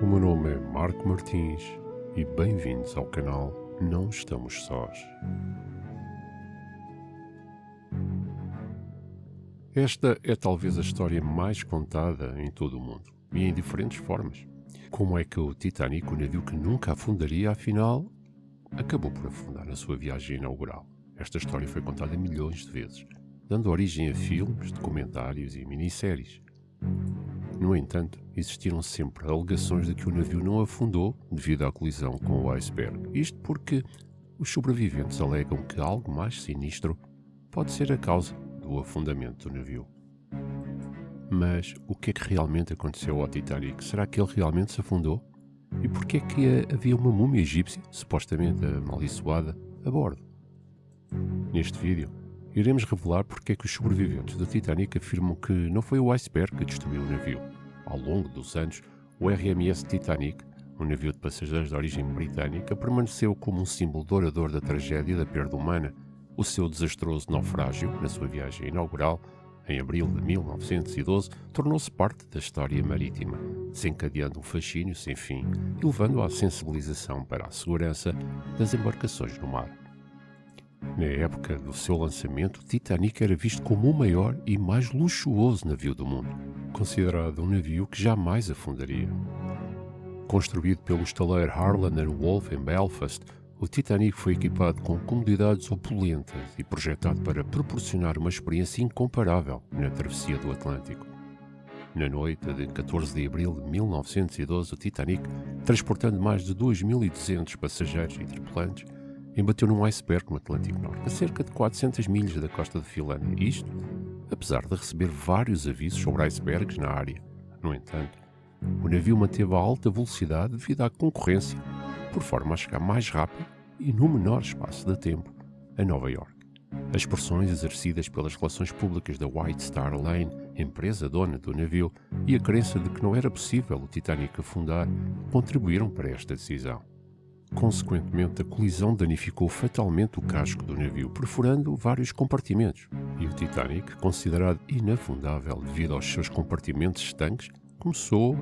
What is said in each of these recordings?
O meu nome é Marco Martins e bem-vindos ao canal Não Estamos Sós. Esta é talvez a história mais contada em todo o mundo, e em diferentes formas. Como é que o Titanic, o navio que nunca afundaria, afinal, acabou por afundar na sua viagem inaugural? Esta história foi contada milhões de vezes, dando origem a filmes, documentários e minisséries. No entanto, existiram sempre alegações de que o navio não afundou devido à colisão com o iceberg. Isto porque os sobreviventes alegam que algo mais sinistro pode ser a causa do afundamento do navio. Mas o que é que realmente aconteceu ao Titanic? Será que ele realmente se afundou? E porquê é que havia uma múmia egípcia, supostamente amaldiçoada, a bordo? Neste vídeo, iremos revelar porque é que os sobreviventes do Titanic afirmam que não foi o iceberg que destruiu o navio. Ao longo dos anos, o RMS Titanic, um navio de passageiros de origem britânica, permaneceu como um símbolo dourador da tragédia da perda humana. O seu desastroso naufrágio, na sua viagem inaugural, em abril de 1912, tornou-se parte da história marítima, desencadeando um fascínio sem fim e levando à sensibilização para a segurança das embarcações no mar. Na época do seu lançamento, o Titanic era visto como o maior e mais luxuoso navio do mundo, considerado um navio que jamais afundaria. Construído pelo estaleiro Harland and Wolff em Belfast, o Titanic foi equipado com comodidades opulentas e projetado para proporcionar uma experiência incomparável na travessia do Atlântico. Na noite de 14 de abril de 1912, o Titanic, transportando mais de 2.200 passageiros e tripulantes, embateu num iceberg no Atlântico Norte, a cerca de 400 milhas da costa de Finlândia. Isto, apesar de receber vários avisos sobre icebergs na área. No entanto, o navio manteve a alta velocidade devido à concorrência, por forma a chegar mais rápido e no menor espaço de tempo a Nova York. As pressões exercidas pelas relações públicas da White Star Line, empresa dona do navio, e a crença de que não era possível o Titanic afundar, contribuíram para esta decisão. Consequentemente, a colisão danificou fatalmente o casco do navio, perfurando vários compartimentos, e o Titanic, considerado inafundável devido aos seus compartimentos estanques, começou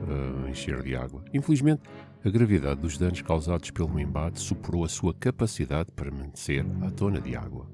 a encher de água. Infelizmente, a gravidade dos danos causados pelo embate superou a sua capacidade para permanecer à tona de água.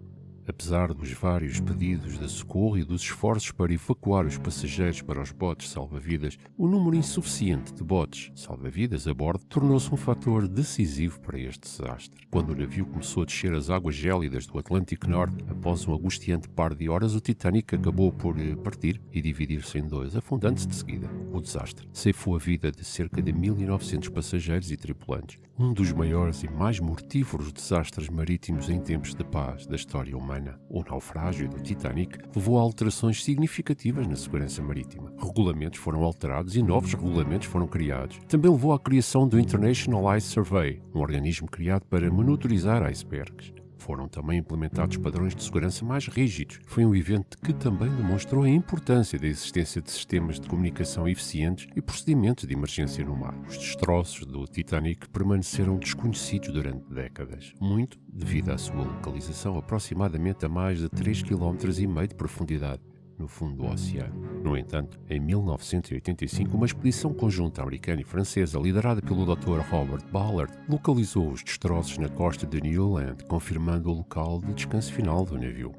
Apesar dos vários pedidos de socorro e dos esforços para evacuar os passageiros para os botes salva-vidas, o número insuficiente de botes salva-vidas a bordo tornou-se um fator decisivo para este desastre. Quando o navio começou a descer as águas gélidas do Atlântico Norte, após um angustiante par de horas, o Titanic acabou por partir e dividir-se em dois, afundando-se de seguida. O desastre ceifou a vida de cerca de 1.900 passageiros e tripulantes, um dos maiores e mais mortíferos desastres marítimos em tempos de paz da história humana. O naufrágio do Titanic levou a alterações significativas na segurança marítima. Regulamentos foram alterados e novos regulamentos foram criados. Também levou à criação do International Ice Survey, um organismo criado para monitorizar icebergs. Foram também implementados padrões de segurança mais rígidos. Foi um evento que também demonstrou a importância da existência de sistemas de comunicação eficientes e procedimentos de emergência no mar. Os destroços do Titanic permaneceram desconhecidos durante décadas, muito devido à sua localização aproximadamente a mais de 3,5 km de profundidade no fundo do oceano. No entanto, em 1985, uma expedição conjunta americana e francesa, liderada pelo Dr. Robert Ballard, localizou os destroços na costa de Newland, confirmando o local de descanso final do navio.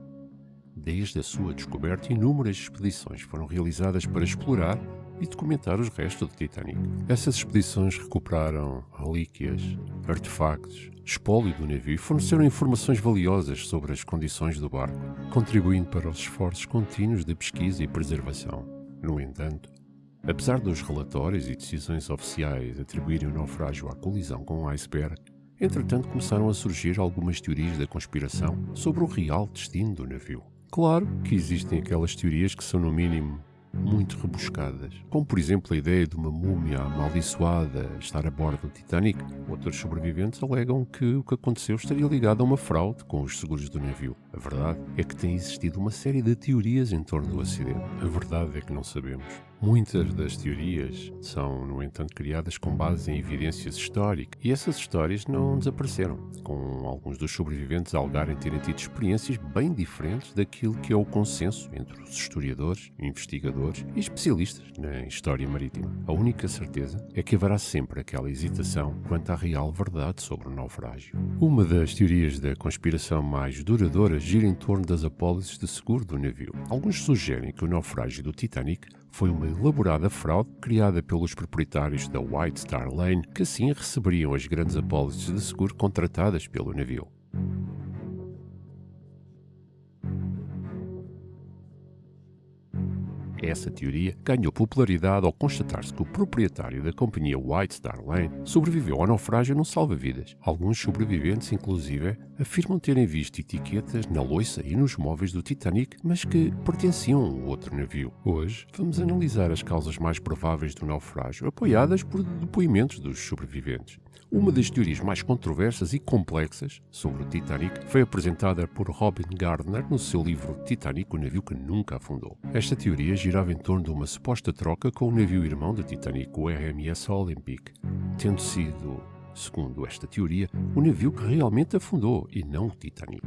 Desde a sua descoberta, inúmeras expedições foram realizadas para explorar e documentar os restos do Titanic. Essas expedições recuperaram relíquias, artefactos, espólio do navio e forneceram informações valiosas sobre as condições do barco, contribuindo para os esforços contínuos de pesquisa e preservação. No entanto, apesar dos relatórios e decisões oficiais atribuírem o naufrágio à colisão com um iceberg, entretanto começaram a surgir algumas teorias da conspiração sobre o real destino do navio. Claro que existem aquelas teorias que são, no mínimo, muito rebuscadas, como por exemplo a ideia de uma múmia amaldiçoada estar a bordo do Titanic. Outros sobreviventes alegam que o que aconteceu estaria ligado a uma fraude com os seguros do navio. A verdade é que tem existido uma série de teorias em torno do acidente. A verdade é que não sabemos. Muitas das teorias são, no entanto, criadas com base em evidências históricas e essas histórias não desapareceram, com alguns dos sobreviventes alegarem terem tido experiências bem diferentes daquilo que é o consenso entre os historiadores, investigadores e especialistas na história marítima. A única certeza é que haverá sempre aquela hesitação quanto à real verdade sobre o naufrágio. Uma das teorias da conspiração mais duradouras gira em torno das apólices de seguro do navio. Alguns sugerem que o naufrágio do Titanic foi uma elaborada fraude criada pelos proprietários da White Star Line, que assim receberiam as grandes apólices de seguro contratadas pelo navio. Essa teoria ganhou popularidade ao constatar-se que o proprietário da companhia White Star Line sobreviveu ao naufrágio num salva-vidas. Alguns sobreviventes, inclusive, afirmam terem visto etiquetas na louça e nos móveis do Titanic, mas que pertenciam a um outro navio. Hoje, vamos analisar as causas mais prováveis do naufrágio, apoiadas por depoimentos dos sobreviventes. Uma das teorias mais controversas e complexas sobre o Titanic foi apresentada por Robin Gardner no seu livro Titanic, o navio que nunca afundou. Esta teoria girava em torno de uma suposta troca com o navio irmão do Titanic, o RMS Olympic, tendo sido, segundo esta teoria, o navio que realmente afundou e não o Titanic.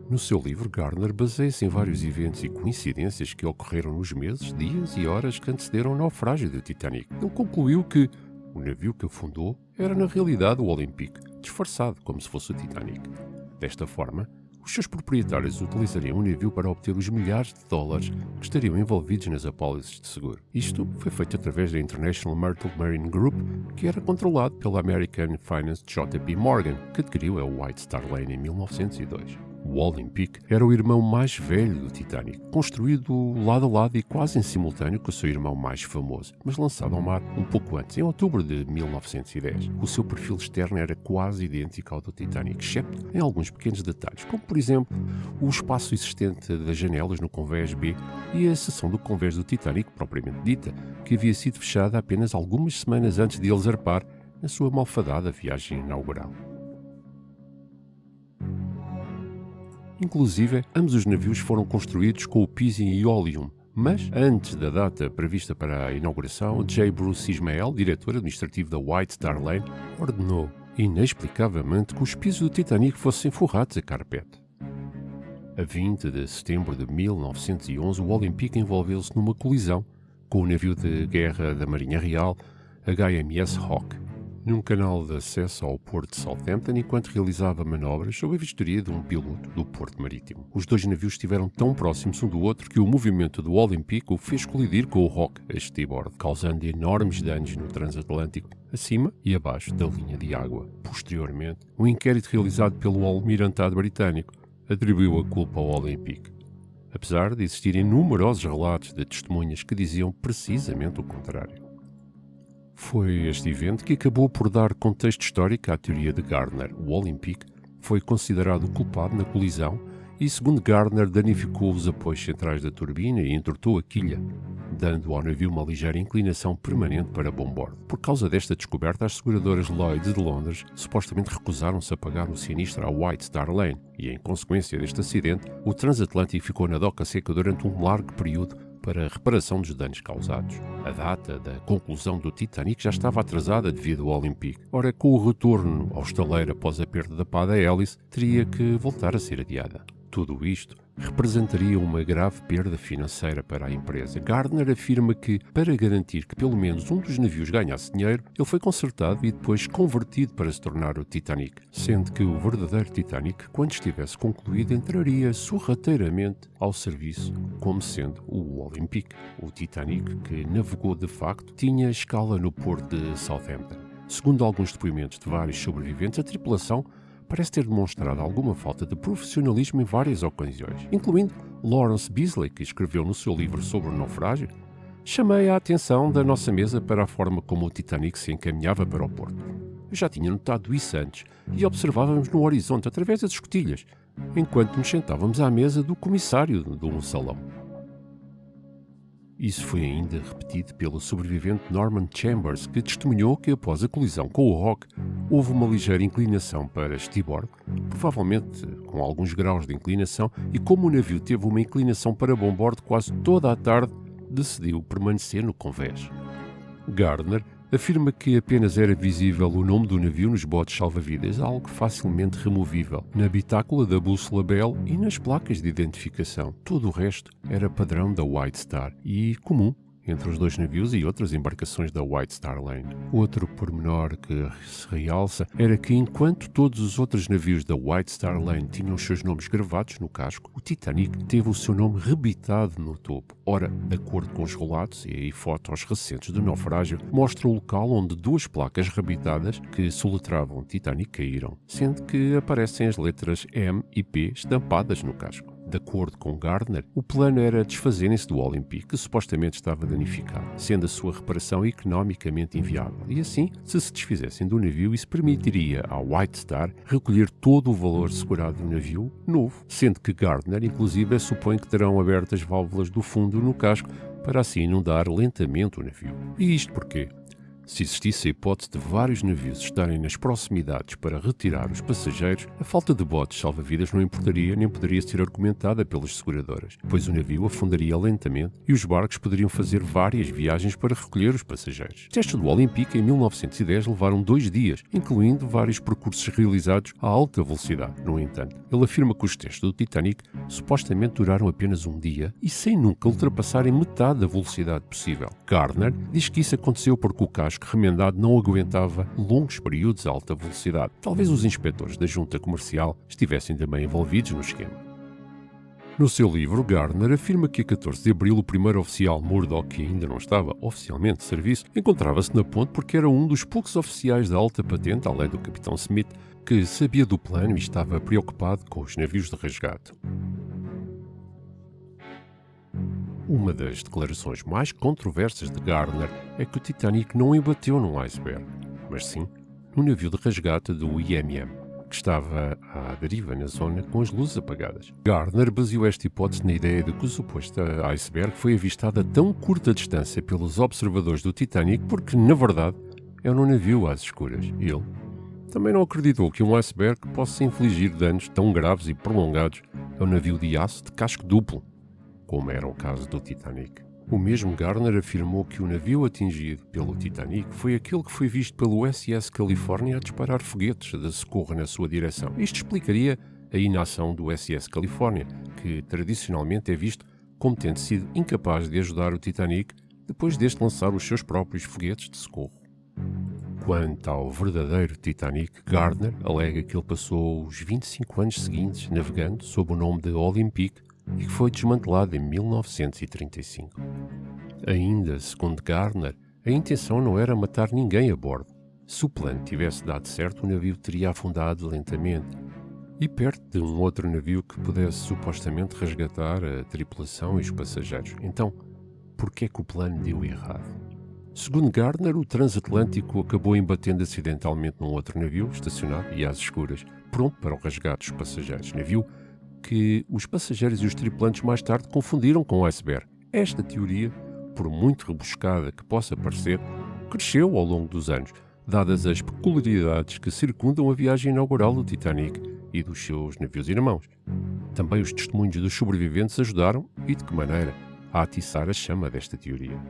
No seu livro, Gardner baseia-se em vários eventos e coincidências que ocorreram nos meses, dias e horas que antecederam o naufrágio do Titanic. Ele concluiu que o navio que afundou era na realidade o Olympic, disfarçado como se fosse o Titanic. Desta forma, os seus proprietários utilizariam o navio para obter os milhares de dólares que estariam envolvidos nas apólices de seguro. Isto foi feito através da International Myrtle Marine Group, que era controlado pela American Finance JP Morgan, que adquiriu a White Star Line em 1902. O Olympic era o irmão mais velho do Titanic, construído lado a lado e quase em simultâneo com o seu irmão mais famoso, mas lançado ao mar um pouco antes, em outubro de 1910. O seu perfil externo era quase idêntico ao do Titanic, excepto em alguns pequenos detalhes, como por exemplo o espaço existente das janelas no convés B e a seção do convés do Titanic propriamente dita, que havia sido fechada apenas algumas semanas antes de ele zarpar na sua malfadada viagem inaugural. Inclusive, ambos os navios foram construídos com o piso em ioleum, mas antes da data prevista para a inauguração, J. Bruce Ismael, diretor administrativo da White Star Line, ordenou inexplicavelmente que os pisos do Titanic fossem forrados a carpete. A 20 de setembro de 1911, o Olympic envolveu-se numa colisão com o navio de guerra da Marinha Real, HMS Hawke, num canal de acesso ao porto de Southampton enquanto realizava manobras sob a vistoria de um piloto do porto marítimo. Os dois navios estiveram tão próximos um do outro que o movimento do Olympic o fez colidir com o Hawke a estibord, causando enormes danos no transatlântico, acima e abaixo da linha de água. Posteriormente, um inquérito realizado pelo almirantado britânico atribuiu a culpa ao Olympic, apesar de existirem numerosos relatos de testemunhas que diziam precisamente o contrário. Foi este evento que acabou por dar contexto histórico à teoria de Gardner. O Olympic foi considerado culpado na colisão e, segundo Gardner, danificou os apoios centrais da turbina e entortou a quilha, dando ao navio uma ligeira inclinação permanente para bombordo. Por causa desta descoberta, as seguradoras Lloyd's de Londres supostamente recusaram-se a pagar o sinistro à White Star Line e, em consequência deste acidente, o transatlântico ficou na doca seca durante um largo período para a reparação dos danos causados. A data da conclusão do Titanic já estava atrasada devido ao Olympic. Ora, com o retorno ao estaleiro após a perda da pá da hélice, teria que voltar a ser adiada. Tudo isto representaria uma grave perda financeira para a empresa. Gardner afirma que, para garantir que pelo menos um dos navios ganhasse dinheiro, ele foi consertado e depois convertido para se tornar o Titanic, sendo que o verdadeiro Titanic, quando estivesse concluído, entraria sorrateiramente ao serviço como sendo o Olympic. O Titanic, que navegou de facto, tinha escala no porto de Southampton. Segundo alguns depoimentos de vários sobreviventes, a tripulação parece ter demonstrado alguma falta de profissionalismo em várias ocasiões, incluindo Lawrence Beasley, que escreveu no seu livro sobre o naufrágio: "Chamei a atenção da nossa mesa para a forma como o Titanic se encaminhava para o porto. Eu já tinha notado isso antes e observávamos no horizonte através das escotilhas, enquanto nos sentávamos à mesa do comissário de um salão." Isso foi ainda repetido pelo sobrevivente Norman Chambers, que testemunhou que após a colisão com o Hawke houve uma ligeira inclinação para estibord, provavelmente com alguns graus de inclinação, e como o navio teve uma inclinação para bombordo quase toda a tarde, decidiu permanecer no convés. Gardner afirma que apenas era visível o nome do navio nos botes salva-vidas, algo facilmente removível, na bitácula da bússola Bell e nas placas de identificação. Todo o resto era padrão da White Star e comum entre os dois navios e outras embarcações da White Star Line. Outro pormenor que se realça era que, enquanto todos os outros navios da White Star Line tinham os seus nomes gravados no casco, o Titanic teve o seu nome rebitado no topo. Ora, de acordo com os relatos e fotos recentes do naufrágio, mostra o local onde duas placas rebitadas que soletravam Titanic caíram, sendo que aparecem as letras M e P estampadas no casco. De acordo com Gardner, o plano era desfazerem-se do Olympic, que supostamente estava danificado, sendo a sua reparação economicamente inviável. E assim, se desfizessem do navio, isso permitiria à White Star recolher todo o valor segurado do navio novo, sendo que Gardner, inclusive, supõe que terão abertas válvulas do fundo no casco para assim inundar lentamente o navio. E isto porquê? Se existisse a hipótese de vários navios estarem nas proximidades para retirar os passageiros, a falta de botes salva-vidas não importaria nem poderia ser argumentada pelas seguradoras, pois o navio afundaria lentamente e os barcos poderiam fazer várias viagens para recolher os passageiros. Os testes do Olympic em 1910 levaram 2 dias, incluindo vários percursos realizados a alta velocidade. No entanto, ele afirma que os testes do Titanic supostamente duraram apenas um dia e sem nunca ultrapassarem metade da velocidade possível. Gardner diz que isso aconteceu porque o casco remendado não aguentava longos períodos a alta velocidade. Talvez os inspetores da junta comercial estivessem também envolvidos no esquema. No seu livro, Gardner afirma que a 14 de abril o primeiro oficial Murdoch, que ainda não estava oficialmente de serviço, encontrava-se na ponte porque era um dos poucos oficiais de alta patente, além do capitão Smith, que sabia do plano e estava preocupado com os navios de resgate. Uma das declarações mais controversas de Gardner é que o Titanic não embateu num iceberg, mas sim num navio de resgate do IMM, que estava à deriva na zona com as luzes apagadas. Gardner baseou esta hipótese na ideia de que o suposto iceberg foi avistado a tão curta distância pelos observadores do Titanic porque, na verdade, era um navio às escuras. Ele também não acreditou que um iceberg possa infligir danos tão graves e prolongados a um navio de aço de casco duplo, como era o caso do Titanic. O mesmo Gardner afirmou que o navio atingido pelo Titanic foi aquele que foi visto pelo USS California a disparar foguetes de socorro na sua direção. Isto explicaria a inação do USS California, que tradicionalmente é visto como tendo sido incapaz de ajudar o Titanic depois deste lançar os seus próprios foguetes de socorro. Quanto ao verdadeiro Titanic, Gardner alega que ele passou os 25 anos seguintes navegando sob o nome de Olympic e que foi desmantelado em 1935. Ainda, segundo Gardner, a intenção não era matar ninguém a bordo. Se o plano tivesse dado certo, o navio teria afundado lentamente e perto de um outro navio que pudesse supostamente resgatar a tripulação e os passageiros. Então, por que é que o plano deu errado? Segundo Gardner, o transatlântico acabou embatendo acidentalmente num outro navio estacionado e às escuras, pronto para o resgate dos passageiros. Navio que os passageiros e os tripulantes mais tarde confundiram com o iceberg. Esta teoria, por muito rebuscada que possa parecer, cresceu ao longo dos anos, dadas as peculiaridades que circundam a viagem inaugural do Titanic e dos seus navios irmãos. Também os testemunhos dos sobreviventes ajudaram, e de que maneira, a atiçar a chama desta teoria.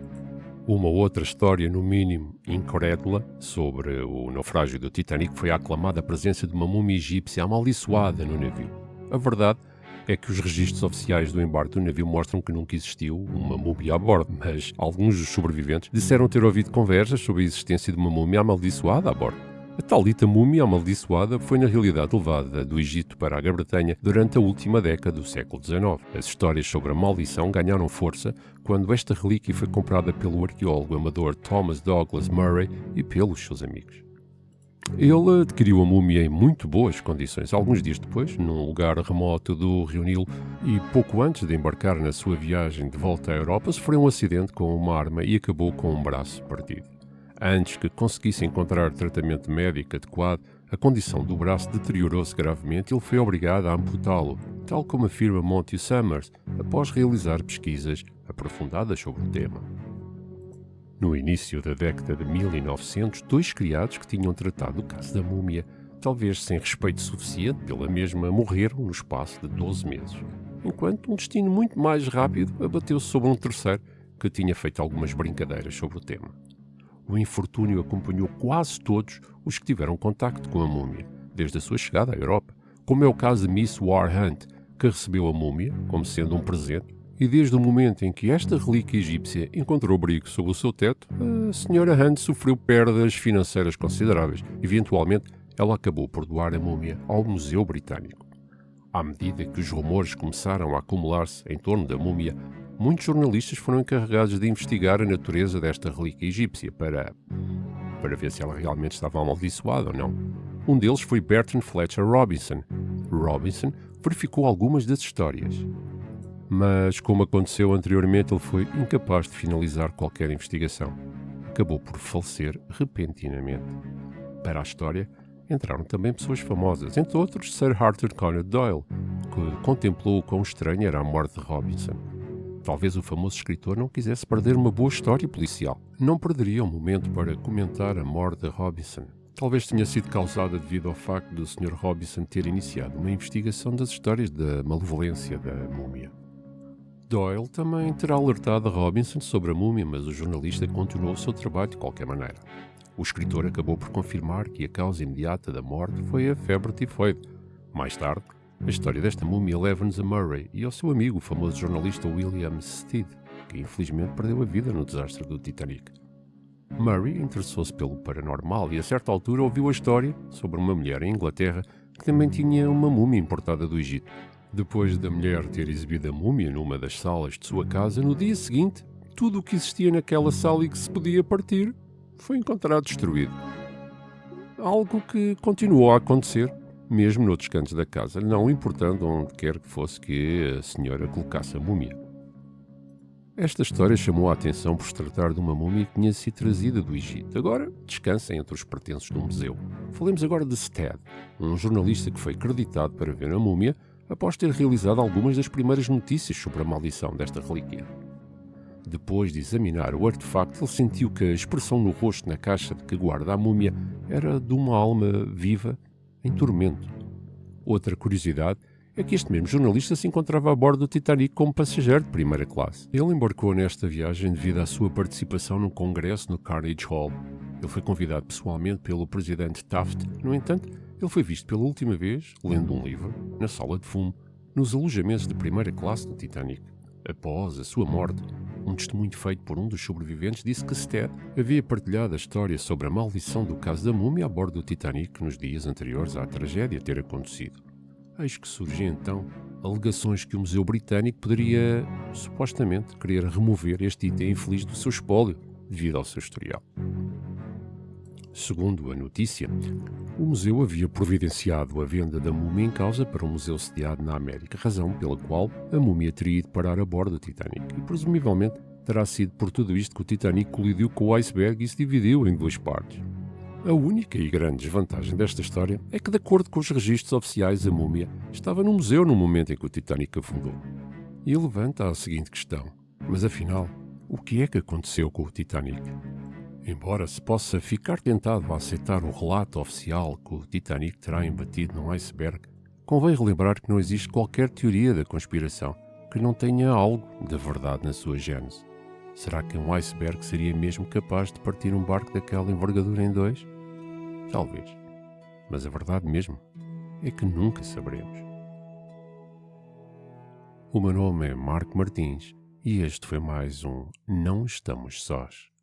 Uma outra história, no mínimo incrédula, sobre o naufrágio do Titanic foi a aclamada presença de uma múmia egípcia amaldiçoada no navio. A verdade é que os registros oficiais do embarque do navio mostram que nunca existiu uma múmia a bordo, mas alguns dos sobreviventes disseram ter ouvido conversas sobre a existência de uma múmia amaldiçoada a bordo. A tal dita múmia amaldiçoada foi na realidade levada do Egito para a Grã-Bretanha durante a última década do século XIX. As histórias sobre a maldição ganharam força quando esta relíquia foi comprada pelo arqueólogo amador Thomas Douglas Murray e pelos seus amigos. Ele adquiriu a múmia em muito boas condições, alguns dias depois, num lugar remoto do Rio Nilo, e pouco antes de embarcar na sua viagem de volta à Europa, sofreu um acidente com uma arma e acabou com um braço partido. Antes que conseguisse encontrar tratamento médico adequado, a condição do braço deteriorou-se gravemente e ele foi obrigado a amputá-lo, tal como afirma Monty Summers, após realizar pesquisas aprofundadas sobre o tema. No início da década de 1900, 2 criados que tinham tratado o caso da múmia, talvez sem respeito suficiente pela mesma, morreram no espaço de 12 meses, enquanto um destino muito mais rápido abateu-se sobre um terceiro, que tinha feito algumas brincadeiras sobre o tema. O infortúnio acompanhou quase todos os que tiveram contacto com a múmia, desde a sua chegada à Europa, como é o caso de Miss War Hunt, que recebeu a múmia como sendo um presente, e desde o momento em que esta relíquia egípcia encontrou abrigo sob o seu teto, a Sra. Hunt sofreu perdas financeiras consideráveis. Eventualmente, ela acabou por doar a múmia ao Museu Britânico. À medida que os rumores começaram a acumular-se em torno da múmia, muitos jornalistas foram encarregados de investigar a natureza desta relíquia egípcia para ver se ela realmente estava amaldiçoada ou não. Um deles foi Bertrand Fletcher Robinson. Robinson verificou algumas das histórias, mas, como aconteceu anteriormente, ele foi incapaz de finalizar qualquer investigação. Acabou por falecer repentinamente. Para a história, entraram também pessoas famosas, entre outros Sir Arthur Conan Doyle, que contemplou o quão estranha era a morte de Robinson. Talvez o famoso escritor não quisesse perder uma boa história policial. Não perderia um momento para comentar a morte de Robinson. Talvez tenha sido causada devido ao facto do Sr. Robinson ter iniciado uma investigação das histórias da malevolência da múmia. Doyle também terá alertado a Robinson sobre a múmia, mas o jornalista continuou o seu trabalho de qualquer maneira. O escritor acabou por confirmar que a causa imediata da morte foi a febre tifoide. Mais tarde, a história desta múmia leva-nos a Murray e ao seu amigo, o famoso jornalista William Stead, que infelizmente perdeu a vida no desastre do Titanic. Murray interessou-se pelo paranormal e a certa altura ouviu a história sobre uma mulher em Inglaterra que também tinha uma múmia importada do Egito. Depois da mulher ter exibido a múmia numa das salas de sua casa, no dia seguinte, tudo o que existia naquela sala e que se podia partir foi encontrado destruído. Algo que continuou a acontecer, mesmo noutros cantos da casa, não importando onde quer que fosse que a senhora colocasse a múmia. Esta história chamou a atenção por se tratar de uma múmia que tinha sido trazida do Egito. Agora descansa entre os pertences do museu. Falemos agora de Stead, um jornalista que foi acreditado para ver a múmia após ter realizado algumas das primeiras notícias sobre a maldição desta relíquia. Depois de examinar o artefacto, ele sentiu que a expressão no rosto na caixa de que guarda a múmia era de uma alma viva em tormento. Outra curiosidade é que este mesmo jornalista se encontrava a bordo do Titanic como passageiro de primeira classe. Ele embarcou nesta viagem devido à sua participação num congresso no Carnegie Hall. Ele foi convidado pessoalmente pelo presidente Taft. No entanto, ele foi visto pela última vez, lendo um livro, na sala de fumo, nos alojamentos de primeira classe do Titanic. Após a sua morte, um testemunho feito por um dos sobreviventes disse que Stead havia partilhado a história sobre a maldição do caso da múmia a bordo do Titanic nos dias anteriores à tragédia ter acontecido. Eis que surgem então alegações que o Museu Britânico poderia, supostamente, querer remover este item infeliz do seu espólio devido ao seu historial. Segundo a notícia, o museu havia providenciado a venda da múmia em causa para um museu sediado na América, razão pela qual a múmia teria ido parar a bordo do Titanic e, presumivelmente, terá sido por tudo isto que o Titanic colidiu com o iceberg e se dividiu em duas partes. A única e grande desvantagem desta história é que, de acordo com os registros oficiais, a múmia estava no museu no momento em que o Titanic afundou. E levanta a seguinte questão: mas afinal, o que é que aconteceu com o Titanic? Embora se possa ficar tentado a aceitar o relato oficial que o Titanic terá embatido num iceberg, convém relembrar que não existe qualquer teoria da conspiração que não tenha algo de verdade na sua gênese. Será que um iceberg seria mesmo capaz de partir um barco daquela envergadura em dois? Talvez. Mas a verdade mesmo é que nunca saberemos. O meu nome é Marco Martins e este foi mais um Não Estamos Sós.